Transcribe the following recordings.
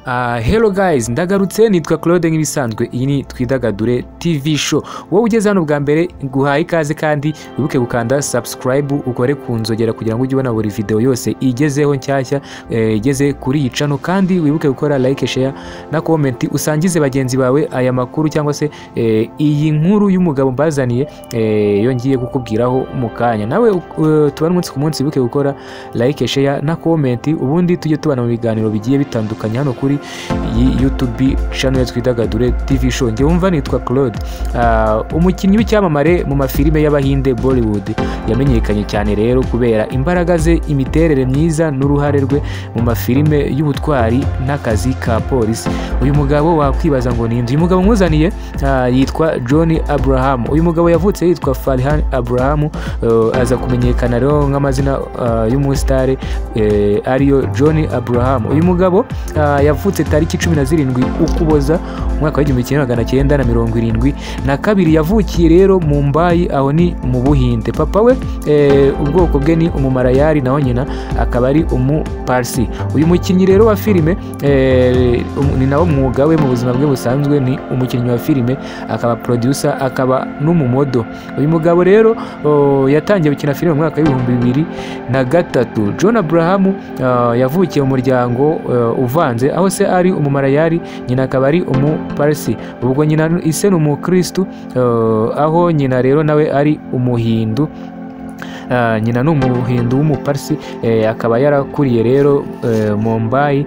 Hello guys, ndagarutse nitwa Claude nk'ibisanzwe. Iyi ni Twidagadure TV show. Wowe ugeze hano bwa mbere nguhaye ikaze kandi wibuke gukanda subscribe ukore kunzogera kugira ngo ujye ubona buri video yose igezeho nshyashya igeze kuri iyi channel, kandi wibuke gukora like, share na comment usangize bagenzi bawe aya makuru cyangwa se iyi nkuru y'umugabo mbazaniye yongiye kukubwiraho mu kanya. Nawe tubana umunsi ku munsi wibuke gukora like, share na comment, ubundi tujye tubana mu biganiro bigiye bitandukanye hano kuri YouTube channel ya Twidagadure TV show. Nge wumva nitwa Claude. Umukinnyi w'icyamamare mu mafilime y'Abahinde Bollywood yamenyekanye cyane rero kubera imbaraga ze, imiterere myiza n'uruhare rwe mu mafilime y'ubutwari n'akazi ka polisi. Uyu mugabo wakwibaza ngo ni uyu mugabo muzaniye yitwa John Abraham. Uyu mugabo yavutse yitwa Farhan Abraham, aza kumenyekana rero nk'amazina y'umusitari ariyo John Abraham. Uyu mugabo yavutse tariki 17 Ukuboza umwaka wa 1972. Yavukiye rero mu Mumbai, aho ni mu Buhinde. Papa we ubwoko bwe ni umumarayari, naho nyina akaba ari umuparsi. Uyu mukinnyi rero wa filime ni nawo mwuga we mu buzima bwe busanzwe, ni umukinnyi wa filime, akaba producer, akaba n'umumodo. Uyu mugabo rero yatangiye gukina filime mu mwaka wa 2003. John Abraham yavukiye mu muryango uvanze, aho se ari umumarayari, nyina akaba ari umuparsi. Ubwo nyina ise ni umukristo, aho nyina rero nawe ari umuhindu. Nyina n'umuhindu w'umuparsi, akaba yarakuriye rero Mumbai,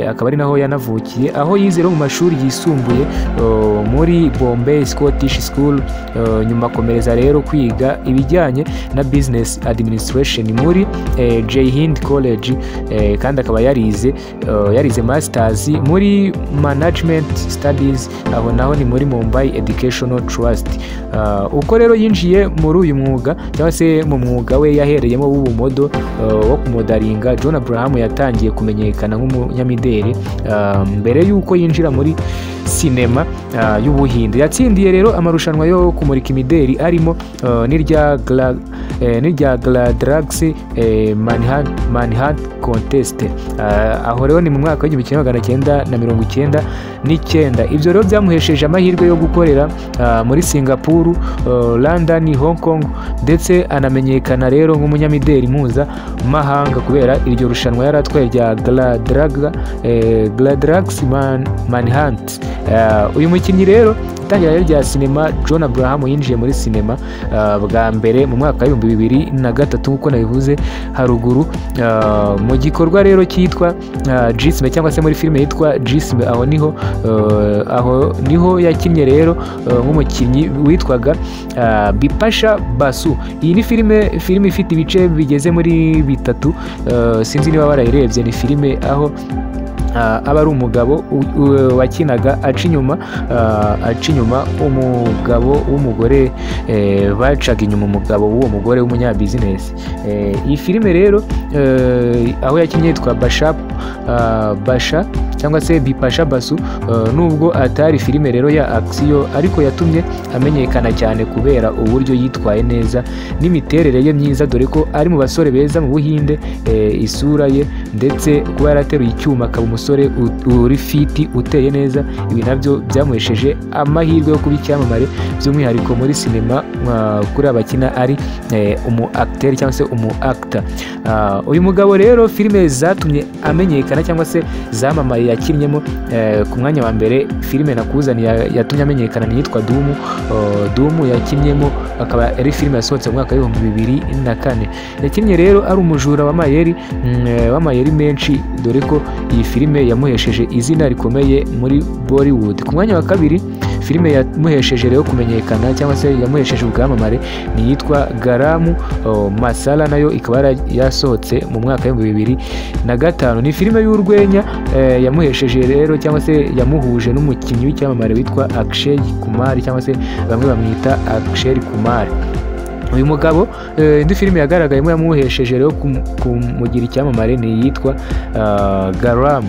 akaba ari naho yanavukiye, aho yize mu mashuri yisumbuye muri Bombay Scottish School. Nyuma akomereza rero kwiga ibijyanye na business administration muri Jai Hind College, kandi akaba yarize masters muri management studies, aho naho ni muri Mumbai Educational Trust. Uko rero yinjiye muri uyu mwuga cyangwa se mu mwuga we yahereyemo w'ubumodo wo kumodaringa, John Abraham yatangiye kumenyekana nk'umunyamideli mbere y'uko yinjira muri sinema y'Ubuhinde. Yatsindiye rero amarushanwa yo kumurika imideli arimo n'irya Gladrax Manhunt Contest. Aho rero ni mu mwaka wa 1999. Ibyo rero byamuhesheje amahirwe yo gukorera muri Singapore, London, Hong Kong, ndetse anamenyekana rero nk'umunyamideli mpuzamahanga kubera iryo rushanwa yaratwaye rya Gladrax Manhunt. Uyu mukinnyi rero itangira rya sinema, John Abraham yinjiye muri sinema bwa mbere mu mwaka wa 2003 nk'uko nabivuze haruguru, mu gikorwa rero cyitwa Jisme, cyangwa se muri filime yitwa Jisme. Aho niho yakinnye rero nk'umukinnyi witwaga Bipasha Basu. Iyi ni filime ifite ibice bigeze muri bitatu, sinzi niba barayirebye. Ni filime aho aba ari umugabo wakinaga aca inyuma umugabo w'umugore, bacaga inyuma umugabo w'uwo mugore w'umunyabizinesi. Iyi filime rero aho yakinnye yitwa Basha cyangwa se Bipasha Basu. Nubwo atari filime rero ya action, ariko yatumye amenyekana cyane kubera uburyo yitwaye neza n'imiterere ye myiza, dore ko ari mu basore beza mu Buhinde. Isura ye ndetse kuba yarateruye icyuma, akaba umusore uri fiti uteye neza. Ibi nabyo byamuhesheje amahirwe yo kuba icyamamare, by'umwihariko muri sinema kuri abakina ari umu acteur cyangwa se umu actor. Uyu mugabo rero filime zatumye amenyekana cyangwa se zamamaye yakinnyemo, ku mwanya wa mbere filime nakuzaniye yatumye amenyekana ni yitwa Doom yakinnyemo, akaba ari filime yasohotse mu mwaka wa 2004. Yakinnye rero ari umujura w'amayeri menshi, dore ko iyi filime yamuhesheje izina rikomeye muri Bollywood. Ku mwanya wa kabiri filime yamuhesheje rero kumenyekana cyangwa se yamuhesheje ubwamamare ni yitwa Garam Masala, nayo ikaba yasohotse mu mwaka wa 2005. Ni filime y'urwenya yamuhesheje rero cyangwa se yamuhuje n'umukinnyi w'icyamamare witwa Akshay Kumar, cyangwa se bamwe bamwita Akshay Kumar. Uyu mugabo indi filime yagaragayemo yamuhesheje rero kumugira icyamamare ni yitwa Garam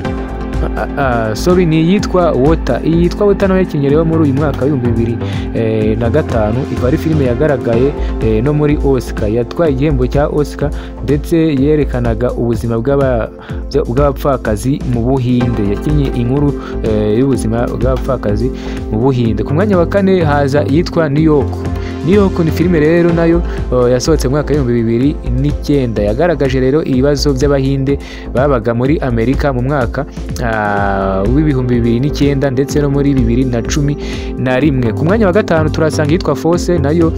sorry, ni iyitwa Water. Iyi yitwa Water nayo yakinnye rero muri uyu mwaka wa 2005, ikaba ari filime yagaragaye no muri Oscar, yatwaye igihembo cya Oscar ndetse yerekanaga ubuzima bw'abapfakazi mu Buhinde. Yakinnye inkuru y'ubuzima bw'abapfakazi mu Buhinde. Ku mwanya wa 4 haza iyitwa New York. New York ni filime rero nayo yasohotse mu mwaka wa 2009, yagaragaje rero ibibazo by'Abahinde babaga muri Amerika mu mwaka wa 2009 ndetse no muri 2011. Ku mwanya wa 5 turasanga yitwa Force, nayo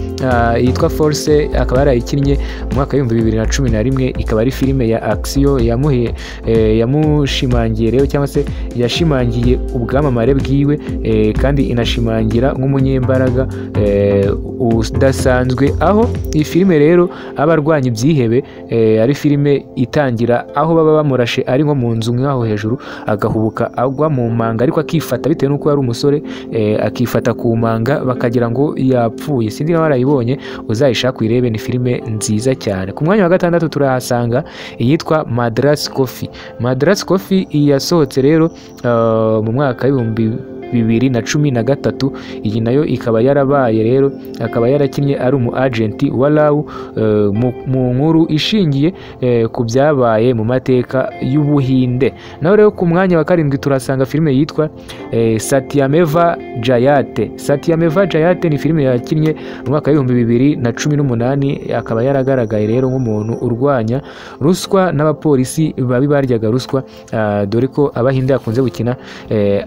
yitwa Force akaba yarayikinnye mu mwaka wa 2011, ikaba ari filime ya action yamushimangiye rero cyangwa se yashimangiye ubwamamare bwiwe kandi inashimangira nk'umunyembaraga udasanzwe, aho iyi filime rero abarwanya ibyihebe ari filime itangira aho baba bamurashe ari nko mu nzu nk'aho hejuru, agahubuka agwa mu manga ariko akifata bitewe n'uko ari umusore, akifata ku manga bakagira ngo yapfuye. Sindi niba warayibonye, uzayishaka uyirebe, ni filime nziza cyane. Ku mwanya wa 6 turahasanga iyitwa Madras Coffee. Madras Coffee yasohotse rero mu mwaka wa 2013. Iyi nayo ikaba yarabaye rero, akaba yarakinnye ari umu agent wa Law mu nkuru ishingiye ku byabaye mu mateka y'Ubuhinde. Naho rero ku mwanya wa 7 turasanga filime yitwa Satyameva Jayate. Satyameva Jayate ni filime yakinnye mu mwaka wa 2018, akaba yaragaragaye rero nk'umuntu urwanya ruswa n'abapolisi babi baryaga ruswa, dore ko Abahinde bakunze gukina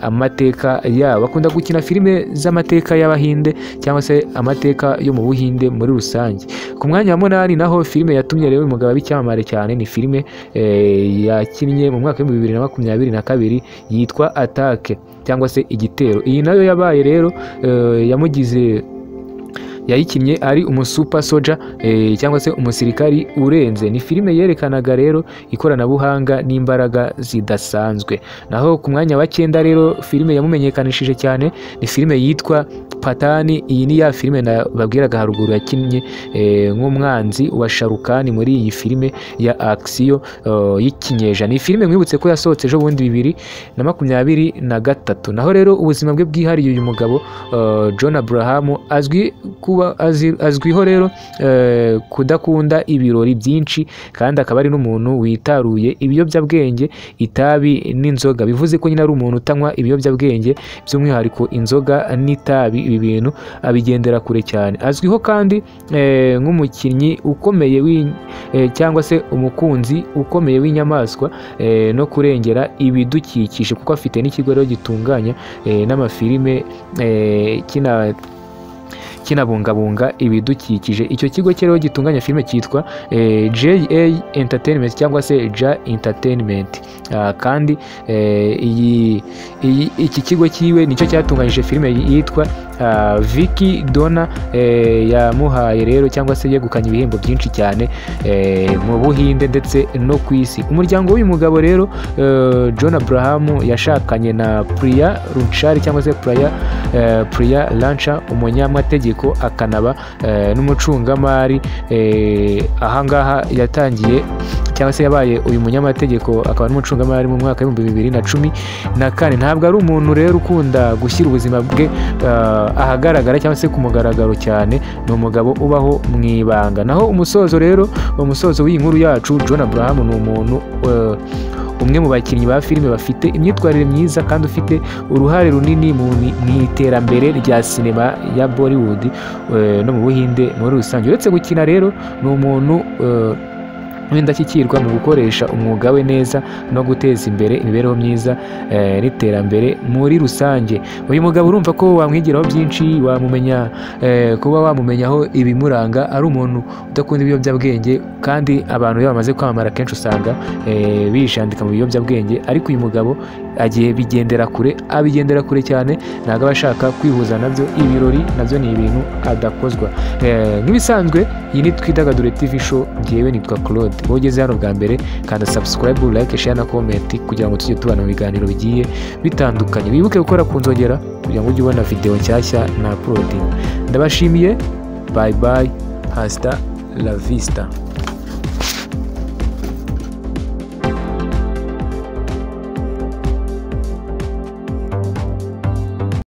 amateka yabo, bakunda gukina filime z'amateka y'Abahinde cyangwa se amateka yo mu Buhinde muri rusange. Ku mwanya wa 8 naho filime yatumye rero uyu mugabo w'icyamamare cyane, ni filime yakinnye mu mwaka wa 2022 yitwa Attack cyangwa se Igitero. Iyi nayo yabaye rero yayikinnye ari umusuper soldier cyangwa se umusirikari urenze. Ni filime yerekanaga rero ikoranabuhanga n'imbaraga zidasanzwe. Naho ku mwanya wa 9 rero filime yamumenyekanishije cyane ni filime yitwa Patani. Iyi ni ya filime babwiraga haruguru, yakinnye nk'umwanzi wa Sharukani muri iyi filime ya action y'ikinyeja. Ni filime mwibutse ko yasohotse ejo bundi 2023. Naho rero ubuzima bwe bwihariye uyu mugabo John Abraham azwiho rero kudakunda ibirori byinshi, kandi akaba ari n'umuntu witaruye ibiyobyabwenge, itabi n'inzoga. Bivuze ko nyine ari umuntu utanywa ibiyobyabwenge, by'umwihariko inzoga n'itabi. Ibi bintu abigendera kure cyane. Azwiho kandi nk'umukinnyi ukomeye cyangwa se umukunzi ukomeye w'inyamaswa no kurengera ibidukikije, kuko afite n'ikigo rero gitunganya n'amafilime kinabungabunga ibidukikije. Icyo kigo rero gitunganya filime cyitwa JA Entertainment cyangwa se JA Entertainment, kandi iki kigo kiwe nicyo cyatunganyije filime yitwa Vicky Dona, yamuhaye rero cyangwa se yegukanye ibihembo byinshi cyane mu Buhinde ndetse no ku isi. Umuryango w'uyu mugabo rero John Abraham yashakanye na Priya Runchari cyangwa se Priya Lancha, umunyamategeko akanaba n'umucungamari. Ahangaha yatangiye cyangwa se yabaye uyu munyamategeko akaba n'umucungamari mu mwaka wa 2014. Ntabwo ari umuntu rero ukunda gushyira ubuzima bwe ahagaragara cyangwa se ku mugaragaro cyane, ni umugabo ubaho mu ibanga. Naho umusozo w'iyi nkuru yacu, John Abraham ni umuntu umwe mu bakinnyi ba filime bafite imyitwarire myiza kandi ufite uruhare runini mu iterambere rya sinema ya Bollywood no mu Buhinde muri rusange. Uretse gukina rero, ni umuntu w'indashyikirwa mu gukoresha umwuga we neza no guteza imbere imibereho myiza n'iterambere muri rusange. Uyu mugabo urumva ko wamwigiraho byinshi, kuba wamumenyaho ibimuranga. Ari umuntu udakunda ibiyobyabwenge, kandi abantu iyo bamaze kwamamara kenshi usanga bijandika mu biyobyabwenge, ariko uyu mugabo abigendera kure cyane, ntabwo aba ashaka kwihuza nabyo. Ibirori nabyo ni ibintu adakozwa. Nk'ibisanzwe, iyi ni Twidagadure TV show, ngewe nitwa Claude. Wowe ugeze hano bwa mbere, kanda subscribe, like, share na comment kugira ngo tujye tubana mu biganiro bigiye bitandukanye. Wibuke gukora ku nzogera kugira ngo ujye ubona video nshyashya na uploading. Ndabashimiye, bye bye, hasta la vista.